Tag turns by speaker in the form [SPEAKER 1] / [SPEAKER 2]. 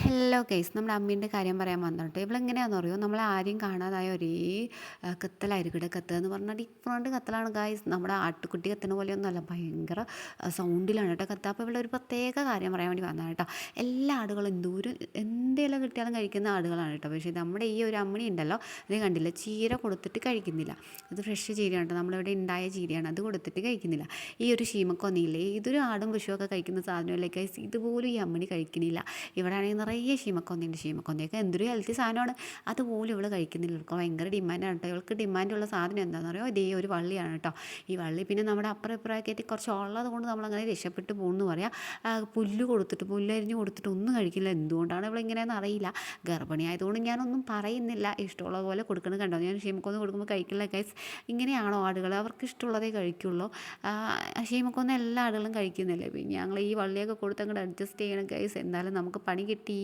[SPEAKER 1] Hello guys, നമ്മുടെ അമ്മീൻ്റെ കാര്യം പറയാൻ വന്നിട്ട് ഇവളെങ്ങനെയാണെന്ന് അറിയോ, നമ്മളെ ആരെയും കാണാതായ ഒരേ കത്തലായിരിക്കും ഇവിടെ. കത്തുക എന്ന് പറഞ്ഞാൽ ഡിഫറെൻറ്റ് കത്തലാണ് ഗൈസ്. നമ്മുടെ ആട്ടുകുട്ടി കത്തുന്ന പോലെയൊന്നുമല്ല, ഭയങ്കര സൗണ്ടിലാണ് കേട്ടോ കത്തുക. അപ്പോൾ ഇവിടെ ഒരു പ്രത്യേക കാര്യം പറയാൻ വേണ്ടി വന്നതാണ് കേട്ടോ. എല്ലാ ആടുകളും എന്തോരം എന്തെല്ലാം കിട്ടിയാലും കഴിക്കുന്ന ആടുകളാണ് കേട്ടോ. പക്ഷേ നമ്മുടെ ഈ ഒരു അമ്മണി ഉണ്ടല്ലോ, ഇത് കണ്ടില്ല, ചീര കൊടുത്തിട്ട് കഴിക്കുന്നില്ല. ഇത് ഫ്രഷ് ചീരയാണ് കേട്ടോ, നമ്മളിവിടെ ഉണ്ടായ ചീരയാണ്, അത് കൊടുത്തിട്ട് കഴിക്കുന്നില്ല. ഈ ഒരു ശീമക്കൊന്നയില്ലേ, ഇതൊരു ആടും പശുവൊക്കെ കഴിക്കുന്ന സാധനമല്ലേ ഗൈസ്, ഇതുപോലും ഈ അമ്മണി കഴിക്കുന്നില്ല. ഇവിടെ ആണെങ്കിൽ നിറയെ ശീമക്കൊന്നയുണ്ട്. ശീമക്കൊന്നയൊക്കെ എന്തൊരു ഹെൽത്തി സാധനമാണ്, അതുപോലും ഇവൾ കഴിക്കുന്നില്ല. ഇവൾക്ക് ഭയങ്കര ഡിമാൻഡാണ് കേട്ടോ. ഇവൾക്ക് ഡിമാൻഡുള്ള സാധനം എന്താണെന്ന് പറയുമോ, ഇതേ ഒരു വള്ളിയാണ് കേട്ടോ. ഈ വള്ളി പിന്നെ നമ്മുടെ അപ്പുറം ഇപ്പുറമൊക്കെ ആയിട്ട് കുറച്ച് ഉള്ളത് കൊണ്ട് നമ്മളങ്ങനെ രക്ഷപ്പെട്ട് പോകുമെന്ന് പറയാം. പുല്ല് കൊടുത്തിട്ട്, പുല്ലരിഞ്ഞ് കൊടുത്തിട്ട് ഒന്നും കഴിക്കില്ല. എന്തുകൊണ്ടാണ് ഇവളിങ്ങനെയെന്ന് അറിയില്ല. ഗർഭിണിയായതുകൊണ്ട് ഞാനൊന്നും പറയുന്നില്ല, ഇഷ്ടമുള്ള പോലെ കൊടുക്കണം. കണ്ടോ, ഞാൻ ശീമക്കൊന്ന് കൊടുക്കുമ്പോൾ കഴിക്കില്ല ഗൈസ്. ഇങ്ങനെയാണോ ആടുകൾ? അവർക്ക് ഇഷ്ടമുള്ളതേ കഴിക്കുള്ളൂ. ശീമക്കൊന്ന എല്ലാ ആടുകളും കഴിക്കുന്നില്ലേ. പിന്നെ ഞങ്ങൾ ഈ വള്ളിയൊക്കെ കൊടുത്ത് അങ്ങോട്ട് അഡ്ജസ്റ്റ് ചെയ്യണം ഗൈസ്. എന്നാലും നമുക്ക് പണി കിട്ടി.